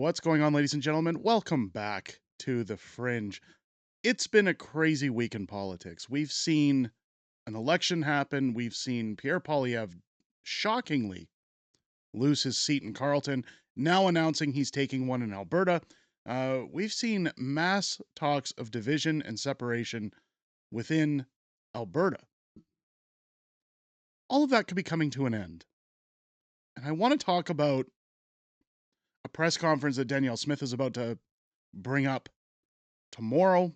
What's going on, ladies and gentlemen? Welcome back to the Fringe. It's been a crazy week in politics. We've seen an election happen. We've seen Pierre Poilievre shockingly lose his seat in Carleton, now announcing he's taking one in Alberta. We've seen mass talks of division and separation within Alberta. All of that could be coming to an end. And I want to talk about a press conference that Danielle Smith is about to bring up tomorrow,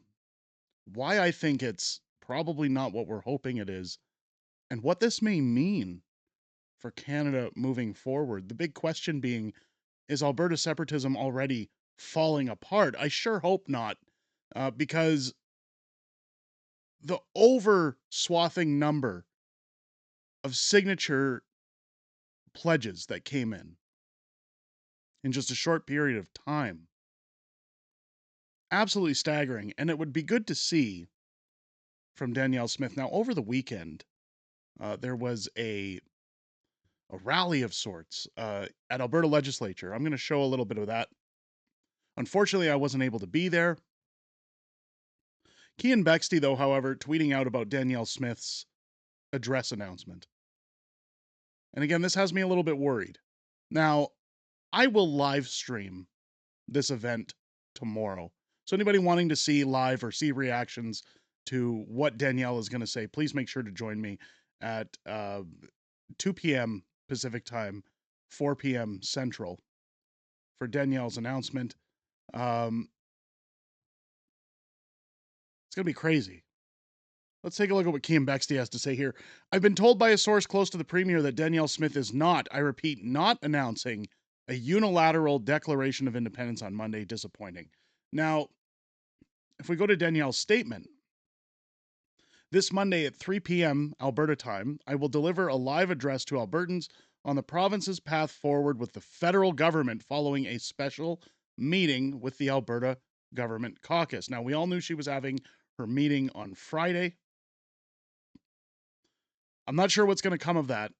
why I think it's probably not what we're hoping it is, and what this may mean for Canada moving forward. The big question being, is Alberta separatism already falling apart? I sure hope not, because the over-swathing number of signature pledges that came in just a short period of time, absolutely staggering, and it would be good to see from Danielle Smith. Now, over the weekend, there was a rally of sorts at Alberta Legislature. I'm going to show a little bit of that. Unfortunately, I wasn't able to be there. Cian Bexty, though, however, tweeting out about Danielle Smith's address announcement. And again, this has me a little bit worried. Now, I will live stream this event tomorrow. So anybody wanting to see live or see reactions to what Danielle is going to say, please make sure to join me at 2 p.m. Pacific time, 4 p.m. Central for Danielle's announcement. It's going to be crazy. Let's take a look at what Cian Bexty has to say here. I've been told by a source close to the Premier that Danielle Smith is not, I repeat, not announcing a unilateral declaration of independence on Monday. Disappointing. Now, if we go to Danielle's statement, this Monday at 3 p.m. Alberta time, I will deliver a live address to Albertans on the province's path forward with the federal government following a special meeting with the Alberta Government Caucus. Now, we all knew she was having her meeting on Friday. I'm not sure what's going to come of that,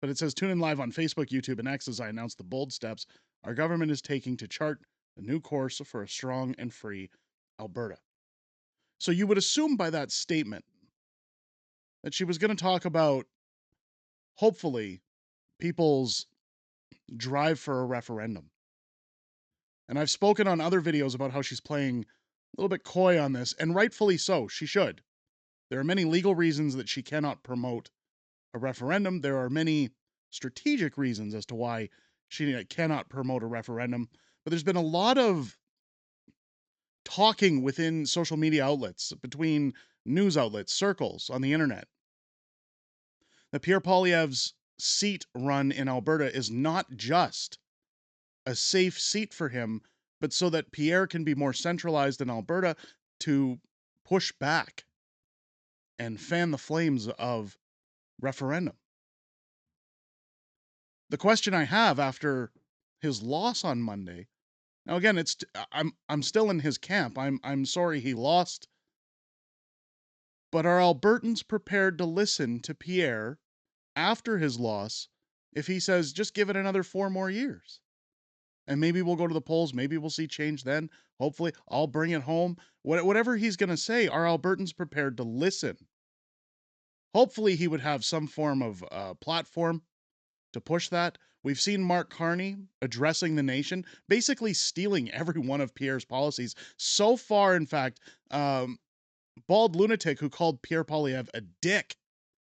but it says tune in live on Facebook, YouTube, and X as I announce the bold steps our government is taking to chart a new course for a strong and free Alberta. So you would assume by that statement that she was going to talk about, hopefully, people's drive for a referendum. And I've spoken on other videos about how she's playing a little bit coy on this, and rightfully so. She should. There are many legal reasons that she cannot promote a referendum. There are many strategic reasons as to why she cannot promote a referendum. But there's been a lot of talking within social media outlets, between news outlets, circles on the internet, that Pierre Poilievre's seat run in Alberta is not just a safe seat for him, but so that Pierre can be more centralized in Alberta to push back and fan the flames of referendum. The question I have after his loss on Monday, now again, I'm still in his camp. I'm sorry he lost, but are Albertans prepared to listen to Pierre after his loss if he says just give it another 4 more years? And maybe we'll go to the polls. Maybe we'll see change then. Hopefully, I'll bring it home. Whatever he's going to say, are Albertans prepared to listen? Hopefully, he would have some form of platform to push that. We've seen Mark Carney addressing the nation, basically stealing every one of Pierre's policies. So far, in fact, bald lunatic who called Pierre Poilievre a dick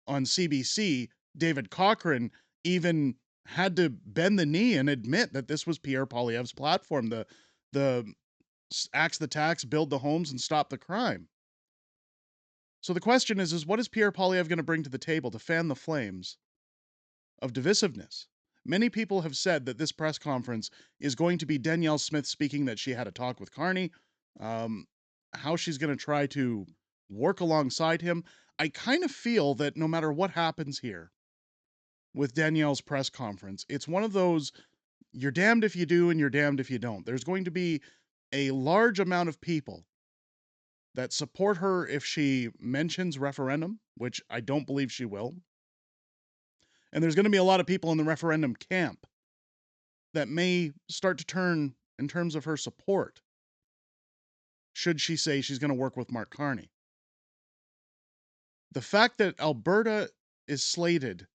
on CBC, David Cochrane, even had to bend the knee and admit that this was Pierre Poilievre's platform, the axe the tax, build the homes, and stop the crime. So the question is what is Pierre Poilievre going to bring to the table to fan the flames of divisiveness? Many people have said that this press conference is going to be Danielle Smith speaking that she had a talk with Carney, how she's going to try to work alongside him. I kind of feel that no matter what happens here with Danielle's press conference, it's one of those, you're damned if you do and you're damned if you don't. There's going to be a large amount of people that support her if she mentions referendum, which I don't believe she will. And there's going to be a lot of people in the referendum camp that may start to turn in terms of her support should she say she's going to work with Mark Carney. The fact that Alberta is slated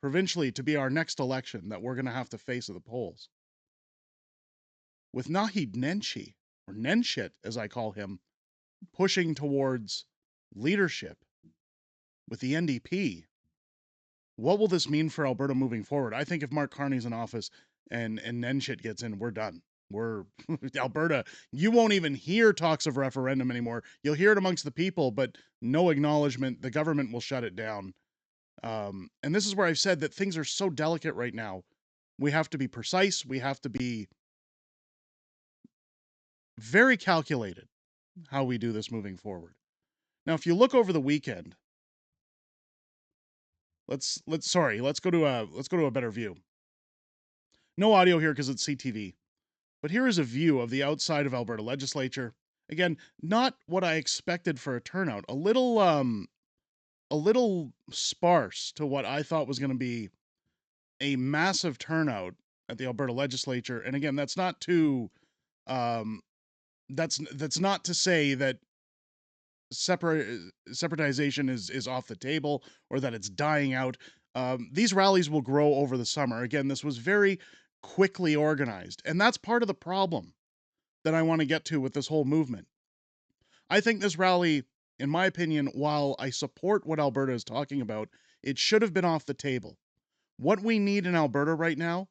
provincially to be our next election that we're going to have to face at the polls, with Naheed Nenshi, or Nenshit as I call him, pushing towards leadership with the NDP, what will this mean for Alberta moving forward? I think if Mark Carney's in office and Nenshit gets in, we're done. We're Alberta. You won't even hear talks of referendum anymore. You'll hear it amongst the people, but no acknowledgement. The government will shut it down. And this is where I've said that things are so delicate right now. We have to be precise. We have to be very calculated how we do this moving forward. Now, if you look over the weekend, let's go to a better view. No audio here because it's CTV. But here is a view of the outside of Alberta legislature. Again, not what I expected for a turnout. A little sparse to what I thought was going to be a massive turnout at the Alberta legislature. And again, that's not to that's not to say that separatization is off the table or that it's dying out. These rallies will grow over the summer. Again, this was very quickly organized, and that's part of the problem that I want to get to with this whole movement. I think this rally, in my opinion, while I support what Alberta is talking about, it should have been off the table. What we need in Alberta right now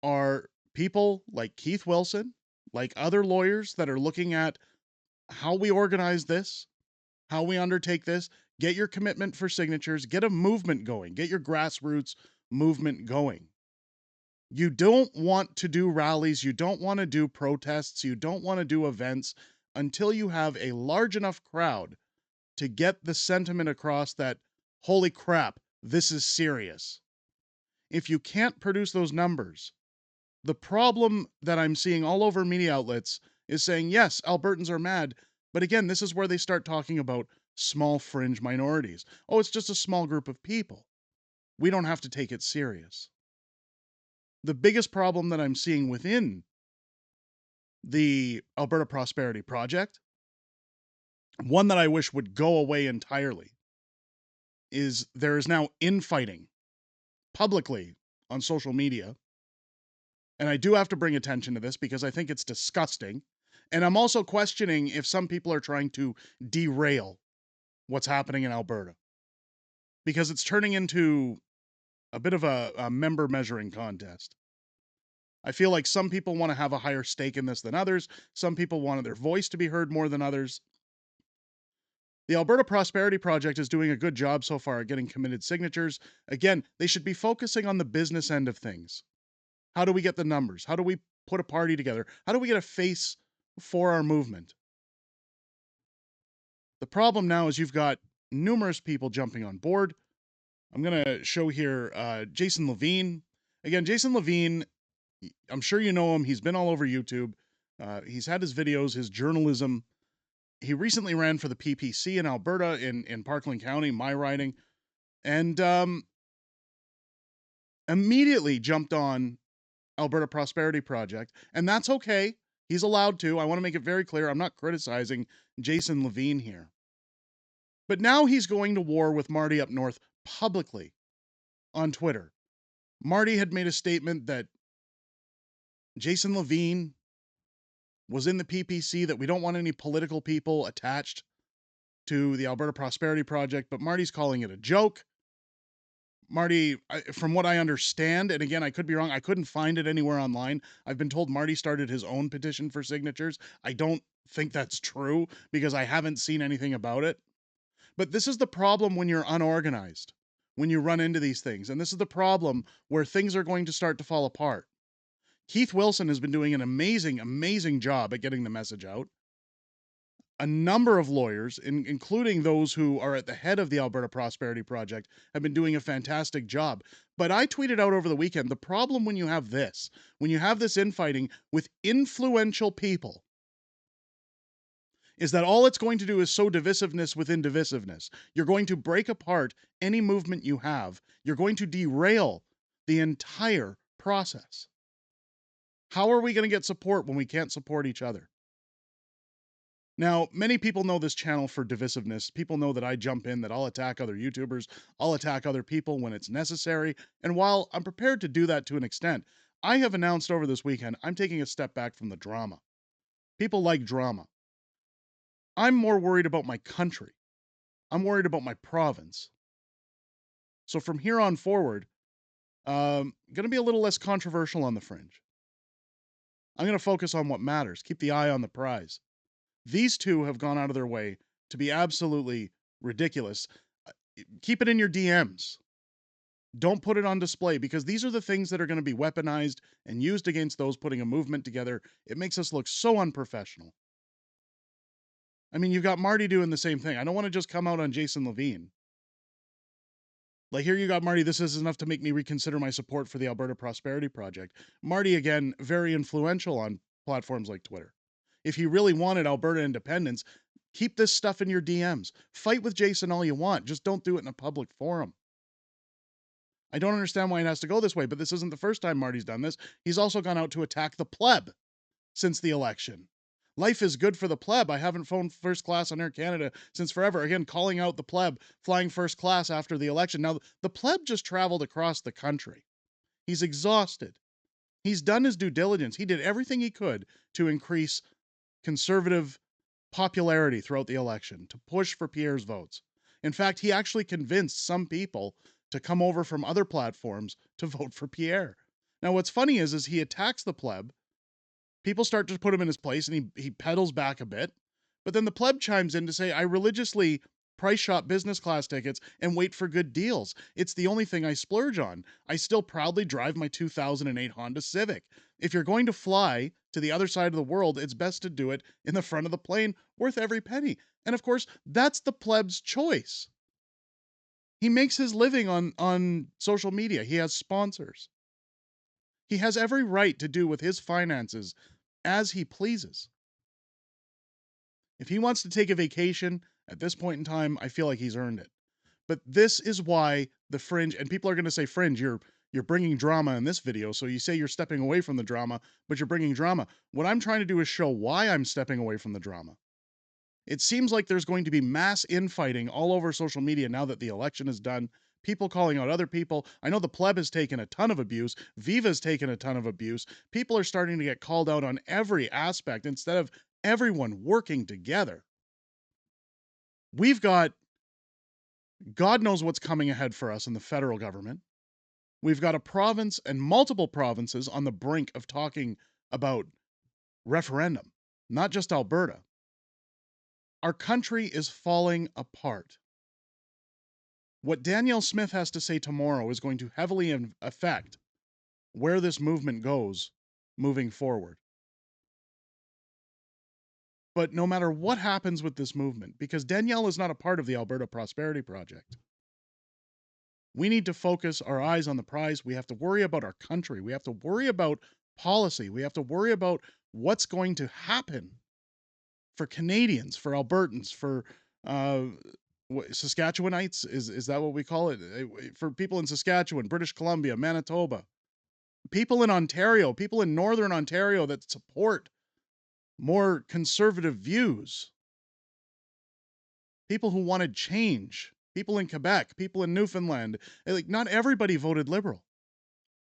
are people like Keith Wilson, like other lawyers that are looking at how we organize this, how we undertake this, get your commitment for signatures, get a movement going, get your grassroots movement going. You don't want to do rallies, you don't want to do protests, you don't want to do events until you have a large enough crowd to get the sentiment across that, holy crap, this is serious. If you can't produce those numbers, the problem that I'm seeing all over media outlets is saying, yes, Albertans are mad, but again, this is where they start talking about small fringe minorities. Oh, it's just a small group of people. We don't have to take it serious. The biggest problem that I'm seeing within the Alberta Prosperity Project, one that I wish would go away entirely, is there is now infighting publicly on social media. And I do have to bring attention to this because I think it's disgusting. And I'm also questioning if some people are trying to derail what's happening in Alberta, because it's turning into a bit of a member measuring contest. I feel like some people want to have a higher stake in this than others. Some people wanted their voice to be heard more than others. The Alberta Prosperity Project is doing a good job so far at getting committed signatures. Again, they should be focusing on the business end of things. How do we get the numbers? How do we put a party together? How do we get a face for our movement? The problem now is you've got numerous people jumping on board. I'm going to show here Jason Lavine. Again, Jason Lavine, I'm sure you know him. He's been all over YouTube. He's had his videos, his journalism. He recently ran for the PPC in Alberta in Parkland County, my riding, and immediately jumped on Alberta Prosperity Project, and that's okay. He's allowed to. I want to make it very clear. I'm not criticizing Jason Lavine here. But now he's going to war with Marty up north publicly on Twitter. Marty had made a statement that Jason Lavine was in the PPC, that we don't want any political people attached to the Alberta Prosperity Project, but Marty's calling it a joke. Marty, from what I understand, and again, I could be wrong, I couldn't find it anywhere online. I've been told Marty started his own petition for signatures. I don't think that's true because I haven't seen anything about it. But this is the problem when you're unorganized, when you run into these things. And this is the problem where things are going to start to fall apart. Keith Wilson has been doing an amazing, amazing job at getting the message out. A number of lawyers, including those who are at the head of the Alberta Prosperity Project, have been doing a fantastic job. But I tweeted out over the weekend, the problem when you have this infighting with influential people, is that all it's going to do is sow divisiveness within divisiveness. You're going to break apart any movement you have. You're going to derail the entire process. How are we going to get support when we can't support each other? Now, many people know this channel for divisiveness. People know that I jump in, that I'll attack other YouTubers, I'll attack other people when it's necessary. And while I'm prepared to do that to an extent, I have announced over this weekend I'm taking a step back from the drama. People like drama. I'm more worried about my country. I'm worried about my province. So from here on forward, going to be a little less controversial on the Fringe. I'm going to focus on what matters, keep the eye on the prize. These two have gone out of their way to be absolutely ridiculous. Keep it in your DMs. Don't put it on display, because these are the things that are going to be weaponized and used against those putting a movement together. It makes us look so unprofessional. I mean, you've got Marty doing the same thing. I don't want to just come out on Jason Lavine. Like, here you got Marty, this is enough to make me reconsider my support for the Alberta Prosperity Project. Marty, again, very influential on platforms like Twitter. If he really wanted Alberta independence, keep this stuff in your DMs. Fight with Jason all you want. Just don't do it in a public forum. I don't understand why it has to go this way, but this isn't the first time Marty's done this. He's also gone out to attack the pleb since the election. Life is good for the pleb. I haven't flown first class on Air Canada since forever. Again, calling out the pleb flying first class after the election. Now, the pleb just traveled across the country. He's exhausted. He's done his due diligence. He did everything he could to increase conservative popularity throughout the election, to push for Pierre's votes. In fact, he actually convinced some people to come over from other platforms to vote for Pierre. Now, what's funny is he attacks the pleb. People start to put him in his place, and he pedals back a bit. But then the pleb chimes in to say, I religiously price shop business class tickets and wait for good deals. It's the only thing I splurge on. I still proudly drive my 2008 Honda Civic. If you're going to fly to the other side of the world, it's best to do it in the front of the plane, worth every penny. And of course, that's the pleb's choice. He makes his living on social media. He has sponsors. He has every right to do with his finances as he pleases. If he wants to take a vacation at this point in time, I feel like he's earned it. But this is why the Fringe, and people are going to say, Fringe, you're bringing drama in this video. So you say you're stepping away from the drama, but you're bringing drama. What I'm trying to do is show why I'm stepping away from the drama. It seems like there's going to be mass infighting all over social media now that the election is done. People calling out other people. I know the pleb has taken a ton of abuse. Viva's taken a ton of abuse. People are starting to get called out on every aspect instead of everyone working together. We've got God knows what's coming ahead for us in the federal government. We've got a province and multiple provinces on the brink of talking about referendum, not just Alberta. Our country is falling apart. What Danielle Smith has to say tomorrow is going to heavily affect where this movement goes moving forward. But no matter what happens with this movement, because Danielle is not a part of the Alberta Prosperity Project, we need to focus our eyes on the prize. We have to worry about our country. We have to worry about policy. We have to worry about what's going to happen for Canadians, for Albertans, for Saskatchewanites. Is that what we call it? For people in Saskatchewan, British Columbia, Manitoba, people in Ontario, people in Northern Ontario that support more conservative views, people who wanted change, people in Quebec, people in Newfoundland. Like, not everybody voted Liberal.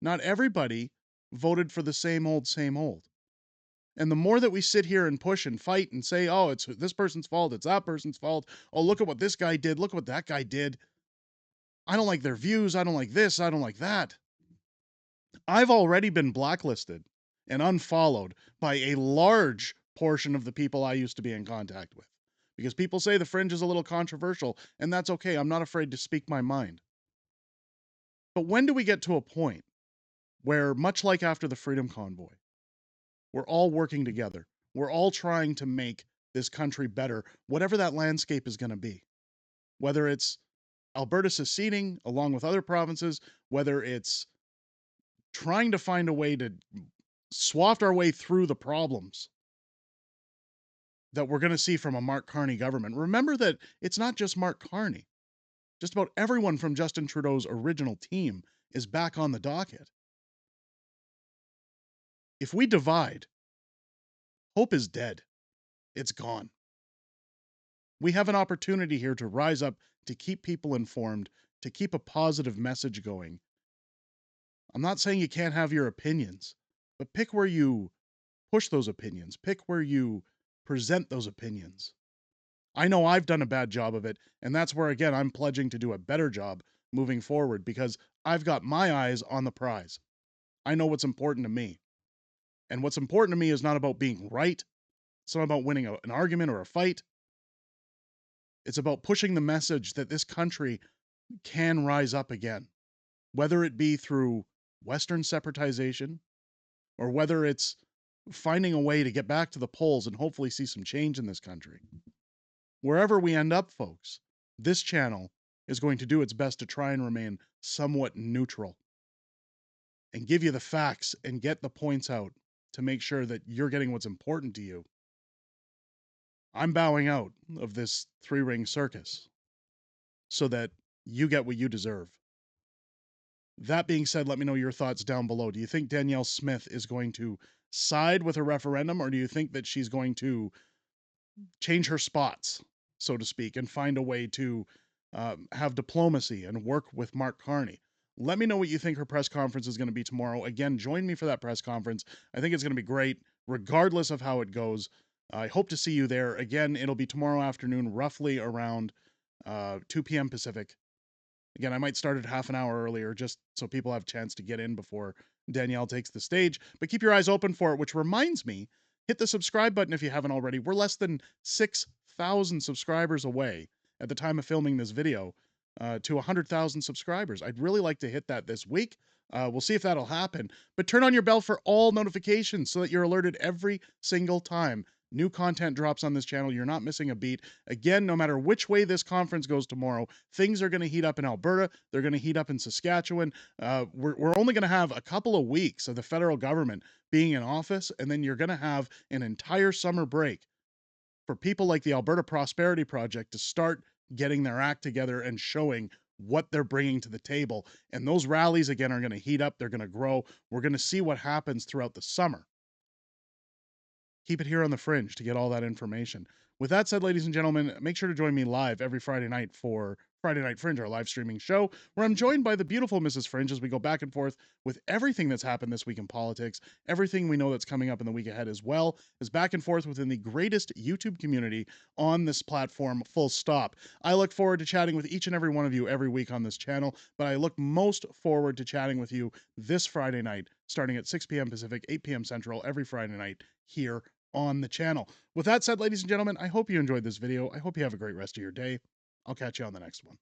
Not everybody voted for the same old, same old. And the more that we sit here and push and fight and say, oh, it's this person's fault, it's that person's fault, oh, look at what this guy did, look at what that guy did, I don't like their views, I don't like this, I don't like that. I've already been blacklisted and unfollowed by a large portion of the people I used to be in contact with. Because people say the Fringe is a little controversial, and that's okay. I'm not afraid to speak my mind. But when do we get to a point where, much like after the Freedom Convoy, we're all working together? We're all trying to make this country better, whatever that landscape is going to be. Whether it's Alberta seceding along with other provinces, whether it's trying to find a way to swaft our way through the problems that we're going to see from a Mark Carney government. Remember that it's not just Mark Carney. Just about everyone from Justin Trudeau's original team is back on the docket. If we divide, hope is dead. It's gone. We have an opportunity here to rise up, to keep people informed, to keep a positive message going. I'm not saying you can't have your opinions, but pick where you push those opinions, pick where you present those opinions. I know I've done a bad job of it, and that's where, again, I'm pledging to do a better job moving forward because I've got my eyes on the prize. I know what's important to me. And what's important to me is not about being right. It's not about winning an argument or a fight. It's about pushing the message that this country can rise up again, whether it be through Western separatization or whether it's finding a way to get back to the polls and hopefully see some change in this country. Wherever we end up, folks, this channel is going to do its best to try and remain somewhat neutral and give you the facts and get the points out to make sure that you're getting what's important to you. I'm bowing out of this three-ring circus so that you get what you deserve. That being said, let me know your thoughts down below. Do you think Danielle Smith is going to side with a referendum, or do you think that she's going to change her spots, so to speak, and find a way to have diplomacy and work with Mark Carney? Let me know what you think her press conference is going to be tomorrow. Again, join me for that press conference. I think it's going to be great, regardless of how it goes. I hope to see you there. Again, it'll be tomorrow afternoon, roughly around 2 p.m. Pacific. Again, I might start it half an hour earlier just so people have a chance to get in before Danielle takes the stage. But keep your eyes open for it, which reminds me, hit the subscribe button if you haven't already. We're less than 6,000 subscribers away at the time of filming this video to 100,000 subscribers. I'd really like to hit that this week. We'll see if that'll happen. But turn on your bell for all notifications so that you're alerted every single time new content drops on this channel. You're not missing a beat. Again, no matter which way this conference goes tomorrow, things are going to heat up in Alberta. They're going to heat up in Saskatchewan. We're only going to have a couple of weeks of the federal government being in office, and then you're going to have an entire summer break for people like the Alberta Prosperity Project to start getting their act together and showing what they're bringing to the table. And those rallies, again, are going to heat up. They're going to grow. We're going to see what happens throughout the summer. Keep it here on the Fringe to get all that information. With that said, ladies and gentlemen, make sure to join me live every Friday night for Friday Night Fringe, our live streaming show, where I'm joined by the beautiful Mrs. Fringe as we go back and forth with everything that's happened this week in politics, everything we know that's coming up in the week ahead, as well as back and forth within the greatest YouTube community on this platform, full stop. I look forward to chatting with each and every one of you every week on this channel, but I look most forward to chatting with you this Friday night, starting at 6 p.m. Pacific, 8 p.m. Central, every Friday night here on the channel. With that said, ladies and gentlemen, I hope you enjoyed this video. I hope you have a great rest of your day. I'll catch you on the next one.